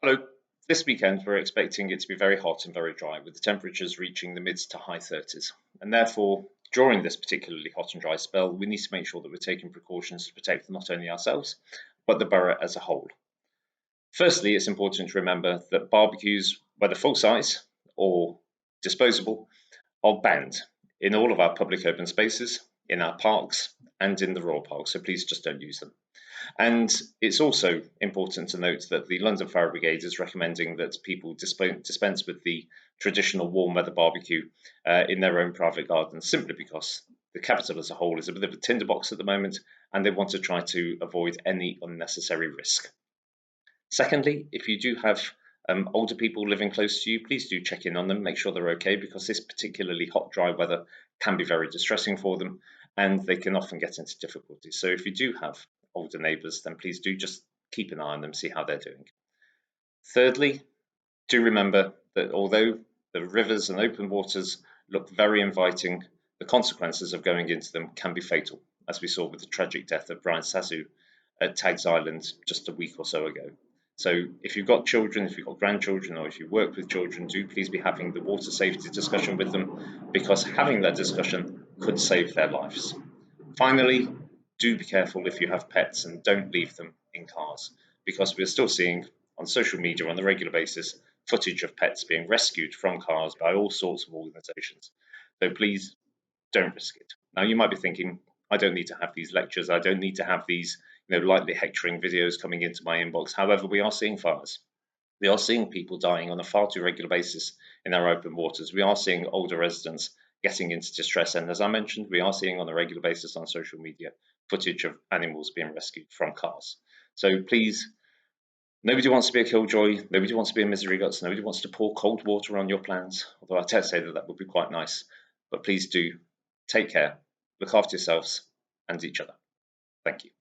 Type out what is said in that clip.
Hello. This weekend, we're expecting it to be very hot and very dry, with the temperatures reaching the mid to high 30s. And therefore, during this particularly hot and dry spell, we need to make sure that we're taking precautions to protect not only ourselves, but the borough as a whole. Firstly, it's important to remember that barbecues, whether full size or disposable, are banned in all of our public open spaces, in our parks, and in the Royal Park. So please just don't use them. And it's also important to note that the London Fire Brigade is recommending that people dispense with the traditional warm weather barbecue in their own private gardens, simply because the capital as a whole is a bit of a tinderbox at the moment, and they want to try to avoid any unnecessary risk. Secondly, if you do have older people living close to you, please do check in on them, make sure they're okay, because this particularly hot, dry weather can be very distressing for them, and they can often get into difficulties. So if you do have older neighbours, then please do just keep an eye on them, see how they're doing. Thirdly, do remember that although the rivers and open waters look very inviting, the consequences of going into them can be fatal, as we saw with the tragic death of Brian Sasu at Tags Island just a week or so ago. So if you've got children, if you've got grandchildren, or if you work with children, do please be having the water safety discussion with them, because having that discussion could save their lives. Finally, do be careful if you have pets and don't leave them in cars, because we're still seeing on social media on a regular basis footage of pets being rescued from cars by all sorts of organisations. So please don't risk it. Now you might be thinking, I don't need to have these lectures, I don't need to have these lightly hectoring videos coming into my inbox. However, we are seeing fires. We are seeing people dying on a far too regular basis in our open waters. We are seeing older residents getting into distress. And as I mentioned, we are seeing on a regular basis on social media footage of animals being rescued from cars. So please, nobody wants to be a killjoy. Nobody wants to be a misery guts. Nobody wants to pour cold water on your plans. Although I dare say that that would be quite nice. But please do take care, look after yourselves and each other. Thank you.